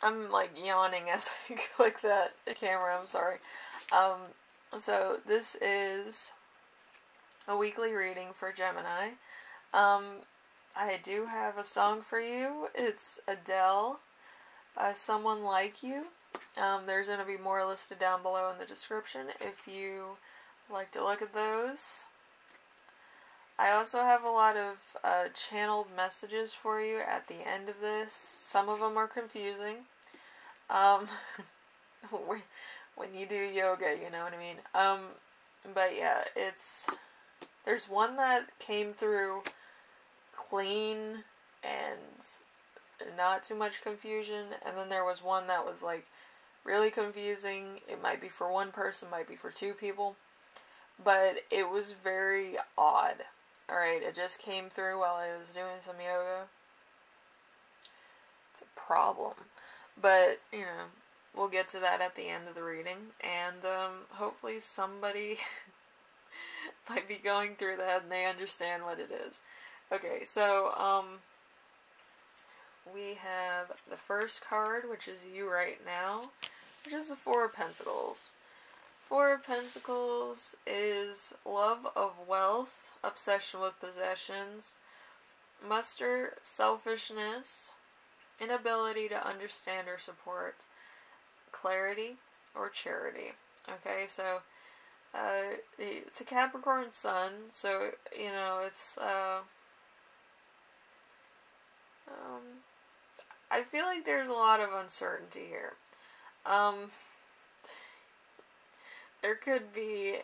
I'm like yawning as I click that camera, I'm sorry. So this is a weekly reading for Gemini. I do have a song for you. It's Adele, Someone Like You. There's going to be more listed down below in the description if you like to look at those. I also have a lot of channeled messages for you at the end of this. Some of them are confusing. When you do yoga, you know what I mean. But yeah, there's one that came through clean and not too much confusion, and then there was one that was like really confusing. It might be for one person, might be for two people, but it was very odd. Alright, it just came through while I was doing some yoga. It's a problem, but you know, we'll get to that at the end of the reading, and hopefully somebody might be going through that and they understand what it is. Okay, so we have the first card, which is you right now, which is the Four of Pentacles. Four of Pentacles is love of wealth, obsession with possessions, muster selfishness, inability to understand or support, clarity, or charity. Okay, so it's a Capricorn sun, so you know it's I feel like there's a lot of uncertainty here. There could be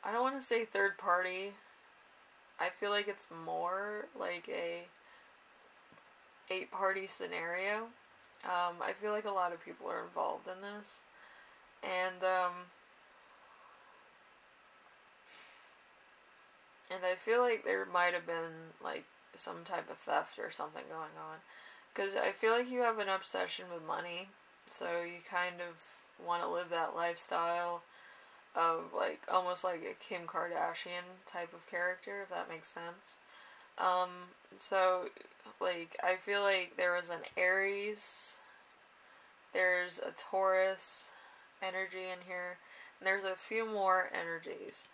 I don't want to say third party. I feel like it's more like a 8-party scenario. I feel like a lot of people are involved in this. And I feel like there might have been like some type of theft or something going on. Because I feel like you have an obsession with money. So you kind of want to live that lifestyle of like almost like a Kim Kardashian type of character, if that makes sense. So like I feel like there was an Aries, there's a Taurus energy in here, and there's a few more energies.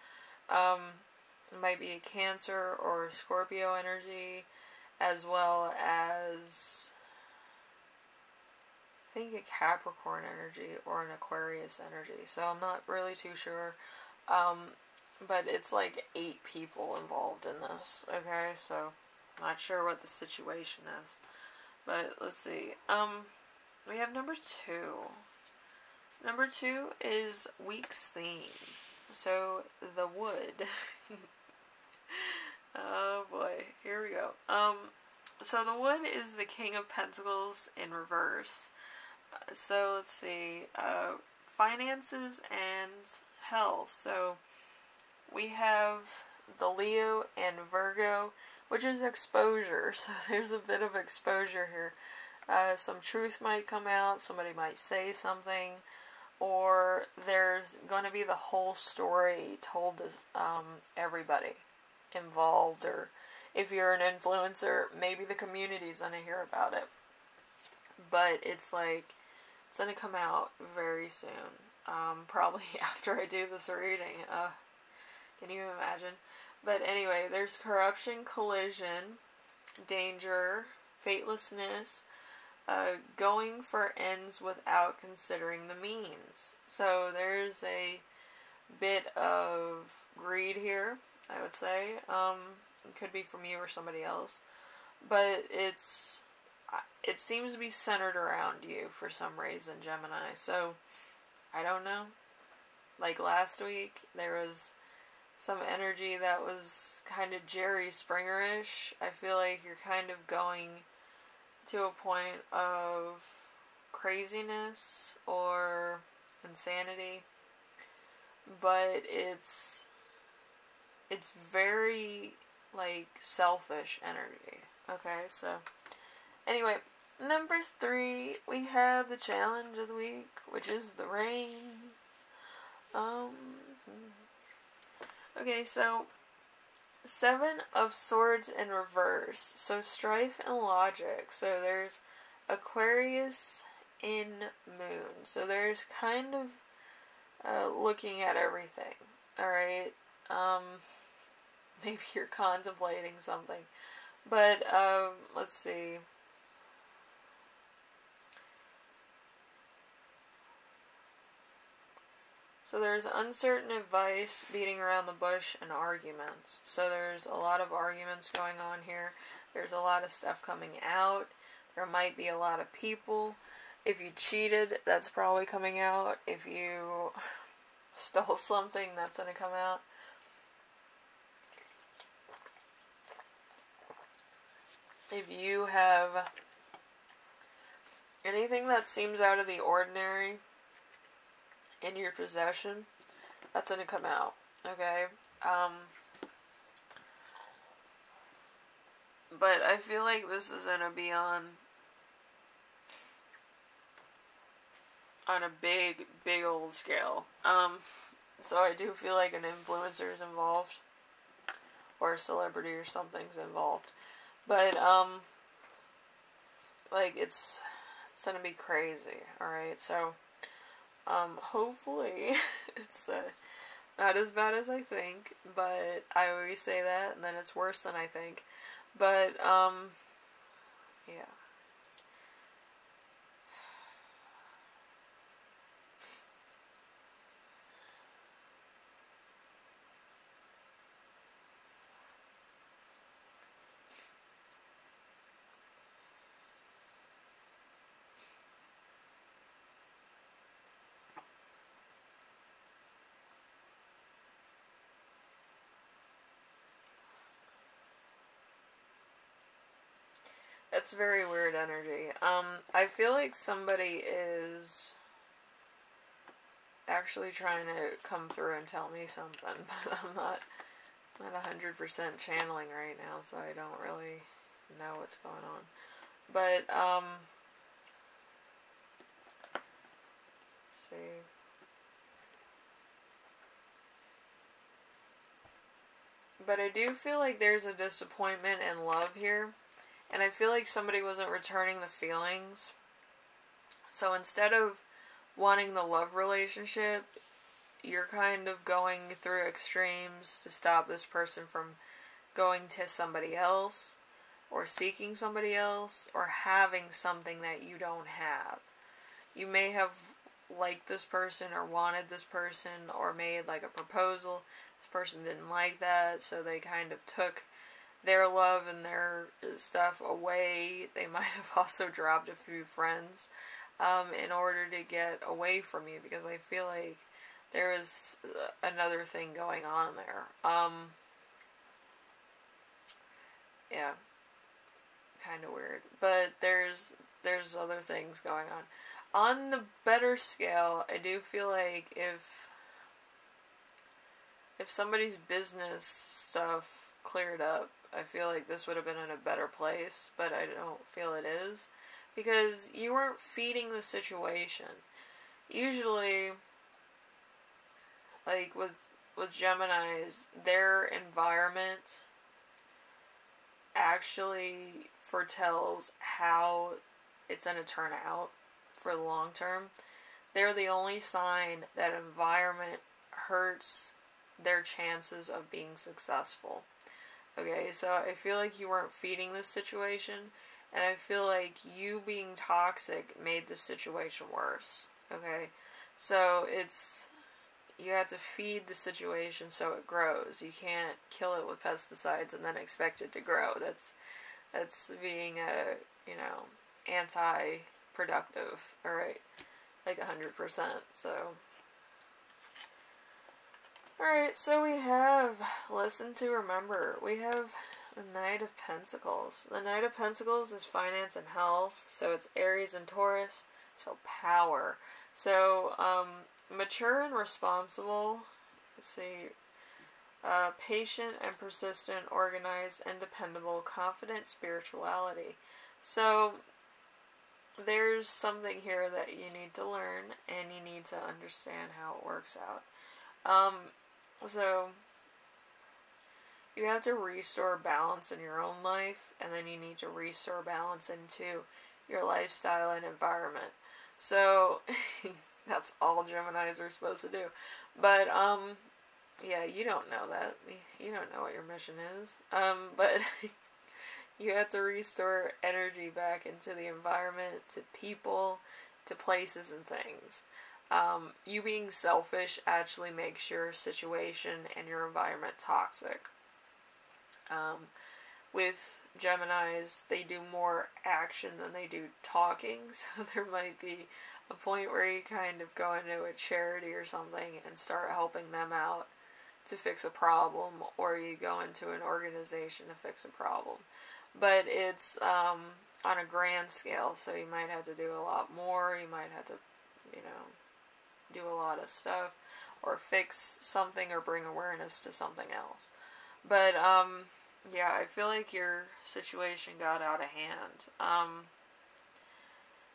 It might be a Cancer or a Scorpio energy, as well as I think a Capricorn energy or an Aquarius energy, so I'm not really too sure, but it's like 8 people involved in this, okay, so I'm not sure what the situation is, but let's see. We have number 2. Number 2 is week's theme, so the wood. Oh boy, here we go. So the wood is the King of Pentacles in reverse. So let's see, finances and health. So we have the Leo and Virgo, which is exposure. So there's a bit of exposure here. Some truth might come out, somebody might say something, or there's going to be the whole story told to everybody involved, or if you're an influencer, maybe the community's going to hear about it. But it's like, it's going to come out very soon. Probably after I do this reading. Can you imagine? But anyway, there's corruption, collision, danger, fatelessness, going for ends without considering the means. So there's a bit of greed here, I would say. It could be from you or somebody else. But it seems to be centered around you for some reason, Gemini. So, I don't know. Like last week, there was some energy that was kind of Jerry Springer-ish. I feel like you're kind of going to a point of craziness or insanity. But it's very, like, selfish energy. Okay, so anyway, number 3, we have the challenge of the week, which is the rain. Okay, so Seven of Swords in reverse. So strife and logic. So there's Aquarius in Moon. So there's kind of looking at everything. Alright? Maybe you're contemplating something. But, let's see. So there's uncertain advice, beating around the bush, and arguments. So there's a lot of arguments going on here. There's a lot of stuff coming out. There might be a lot of people. If you cheated, that's probably coming out. If you stole something, that's going to come out. If you have anything that seems out of the ordinary in your possession, that's going to come out, okay? But I feel like this is going to be on a big, big old scale. So I do feel like an influencer is involved, or a celebrity or something's involved. But, like, it's going to be crazy, alright? So, hopefully, it's not as bad as I think, but I always say that, and then it's worse than I think. But, yeah. It's very weird energy. I feel like somebody is actually trying to come through and tell me something, but I'm not 100% channeling right now, so I don't really know what's going on. But, let's see. But I do feel like there's a disappointment in love here. And I feel like somebody wasn't returning the feelings. So instead of wanting the love relationship, you're kind of going through extremes to stop this person from going to somebody else, or seeking somebody else, or having something that you don't have. You may have liked this person, or wanted this person, or made like a proposal. This person didn't like that, so they kind of took their love and their stuff away. They might have also dropped a few friends in order to get away from you, because I feel like there is another thing going on there. Yeah, kind of weird, but there's other things going on. On the better scale, I do feel like if somebody's business stuff cleared up, I feel like this would have been in a better place, but I don't feel it is, because you weren't feeding the situation. Usually, like with Geminis, their environment actually foretells how it's going to turn out for the long term. They're the only sign that environment hurts their chances of being successful. Okay, so I feel like you weren't feeding this situation, and I feel like you being toxic made the situation worse. Okay, so you have to feed the situation so it grows. You can't kill it with pesticides and then expect it to grow. That's being anti-productive. All right, like 100%. So. Alright, so we have Lesson to Remember. We have the Knight of Pentacles. The Knight of Pentacles is finance and health, so it's Aries and Taurus, so power. So, mature and responsible, let's see, patient and persistent, organized and dependable, confident spirituality. So, there's something here that you need to learn, and you need to understand how it works out. So, you have to restore balance in your own life, and then you need to restore balance into your lifestyle and environment. So, that's all Geminis are supposed to do. But, yeah, you don't know that. You don't know what your mission is. But you have to restore energy back into the environment, to people, to places and things. You being selfish actually makes your situation and your environment toxic. With Geminis, they do more action than they do talking, so there might be a point where you kind of go into a charity or something and start helping them out to fix a problem, or you go into an organization to fix a problem. But it's on a grand scale, so you might have to do a lot more, you might have to, do a lot of stuff, or fix something, or bring awareness to something else. But, yeah, I feel like your situation got out of hand.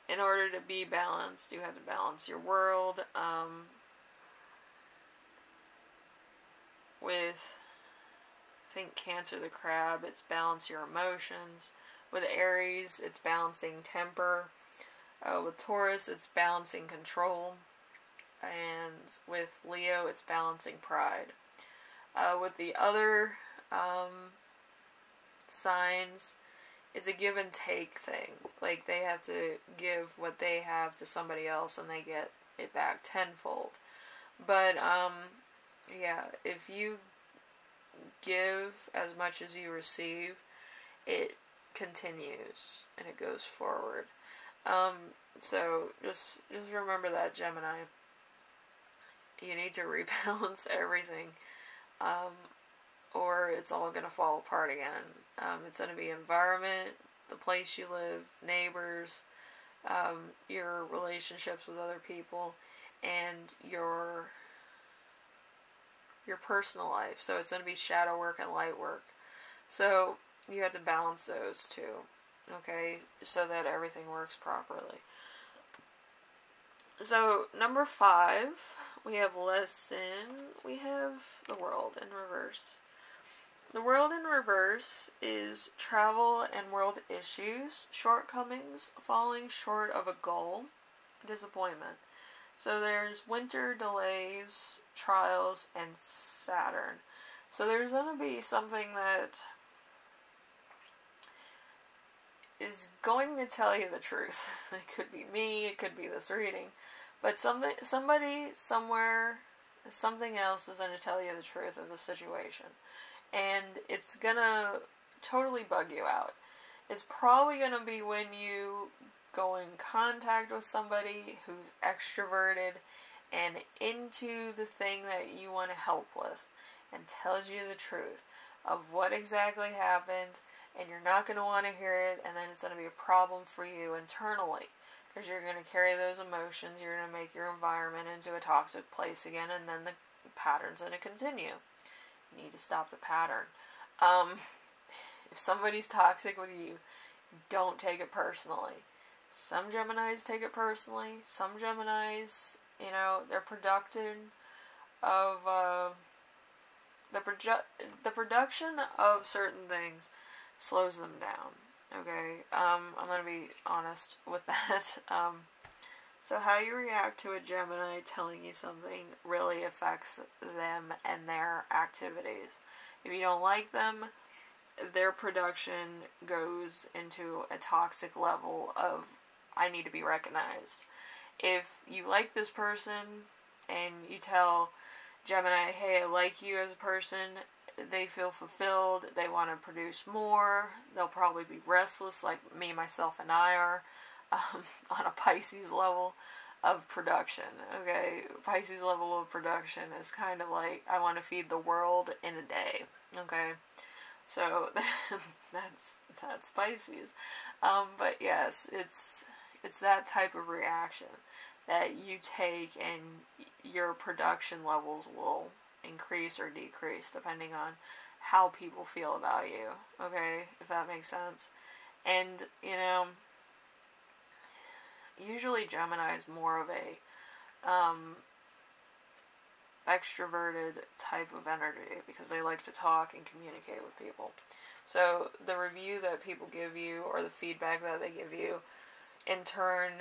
In order to be balanced, you have to balance your world, with, I think, Cancer the Crab, it's balance your emotions. With Aries, it's balancing temper. With Taurus, it's balancing control. And with Leo, it's balancing pride. With the other signs, it's a give and take thing. Like, they have to give what they have to somebody else and they get it back tenfold. But, yeah, if you give as much as you receive, it continues and it goes forward. So just remember that, Gemini. You need to rebalance everything, or it's all going to fall apart again. It's going to be environment, the place you live, neighbors, your relationships with other people, and your personal life. So it's going to be shadow work and light work. So you have to balance those two, okay, so that everything works properly. So number 5, we have we have the World in reverse. The World in reverse is travel and world issues, shortcomings, falling short of a goal, disappointment. So there's winter, delays, trials, and Saturn. So there's going to be something that is going to tell you the truth. It could be me, it could be this reading. But somebody, somewhere, something else is going to tell you the truth of the situation. And it's going to totally bug you out. It's probably going to be when you go in contact with somebody who's extroverted and into the thing that you want to help with and tells you the truth of what exactly happened, and you're not going to want to hear it, and then it's going to be a problem for you internally because you're going to carry those emotions, you're going to make your environment into a toxic place again, and then the pattern's going to continue. You need to stop the pattern. If somebody's toxic with you, don't take it personally. Some Geminis take it personally. Some Geminis, they're productive of the production of certain things slows them down. Okay, I'm gonna be honest with that. So how you react to a Gemini telling you something really affects them and their activities. If you don't like them, their production goes into a toxic level of, I need to be recognized. If you like this person and you tell Gemini, hey, I like you as a person, they feel fulfilled, they want to produce more, they'll probably be restless like me, myself, and I are, on a Pisces level of production, okay? Pisces level of production is kind of like, I want to feed the world in a day, okay? So, that's Pisces. But yes, it's that type of reaction that you take, and your production levels will increase or decrease depending on how people feel about you, okay, if that makes sense. And, usually Gemini is more of a extroverted type of energy because they like to talk and communicate with people. So the review that people give you or the feedback that they give you in turn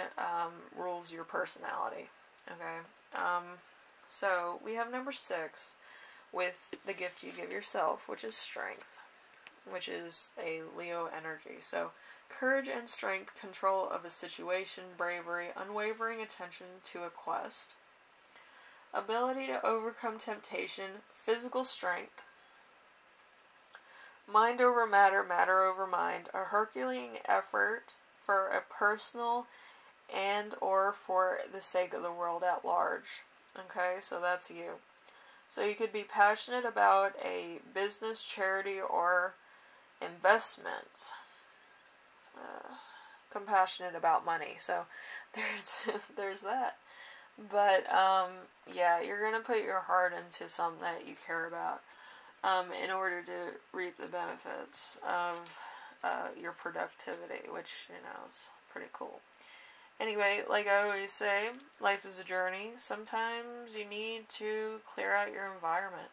rules your personality. Okay? So we have number 6 with the gift you give yourself, which is strength, which is a Leo energy. So courage and strength, control of a situation, bravery, unwavering attention to a quest, ability to overcome temptation, physical strength, mind over matter, matter over mind, a Herculean effort for a personal and or for the sake of the world at large. Okay, so that's you. So you could be passionate about a business, charity, or investment. Compassionate about money. So there's that. But yeah, you're gonna put your heart into something that you care about in order to reap the benefits of your productivity, which, you know, is pretty cool. Anyway, like I always say, life is a journey. Sometimes you need to clear out your environment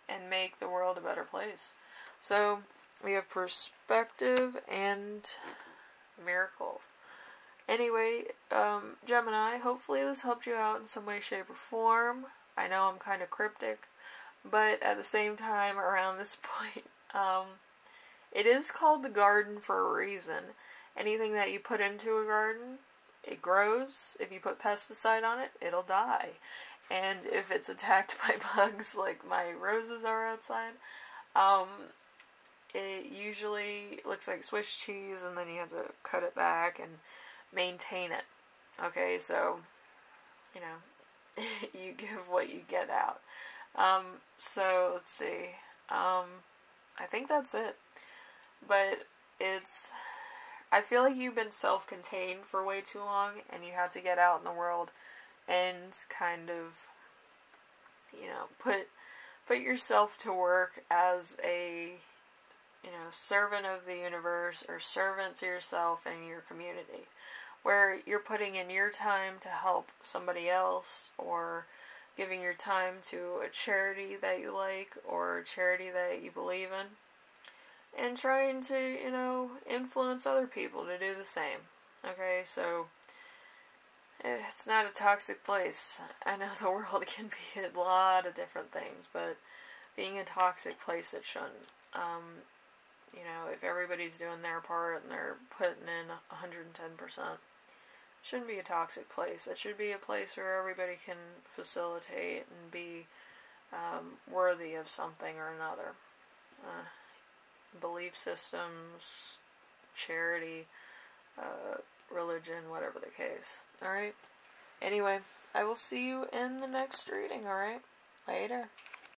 and make the world a better place. So we have perspective and miracles. Anyway, Gemini, hopefully this helped you out in some way, shape, or form. I know I'm kind of cryptic, but at the same time, around this point, it is called the garden for a reason. Anything that you put into a garden, it grows. If you put pesticide on it, it'll die. And if it's attacked by bugs, like my roses are outside, it usually looks like Swiss cheese, and then you have to cut it back and maintain it. Okay, so, you know, you give what you get out. So, let's see. I think that's it. But I feel like you've been self-contained for way too long, and you have to get out in the world and kind of, you know, put yourself to work as a, you know, servant of the universe, or servant to yourself and your community, where you're putting in your time to help somebody else, or giving your time to a charity that you like, or a charity that you believe in, and trying to, you know, influence other people to do the same. Okay, so it's not a toxic place. I know the world can be a lot of different things, but being a toxic place, it shouldn't. You know, if everybody's doing their part and they're putting in 110%, it shouldn't be a toxic place. It should be a place where everybody can facilitate and be worthy of something or another. Belief systems, charity, religion, whatever the case. Alright? Anyway, I will see you in the next reading, alright? Later.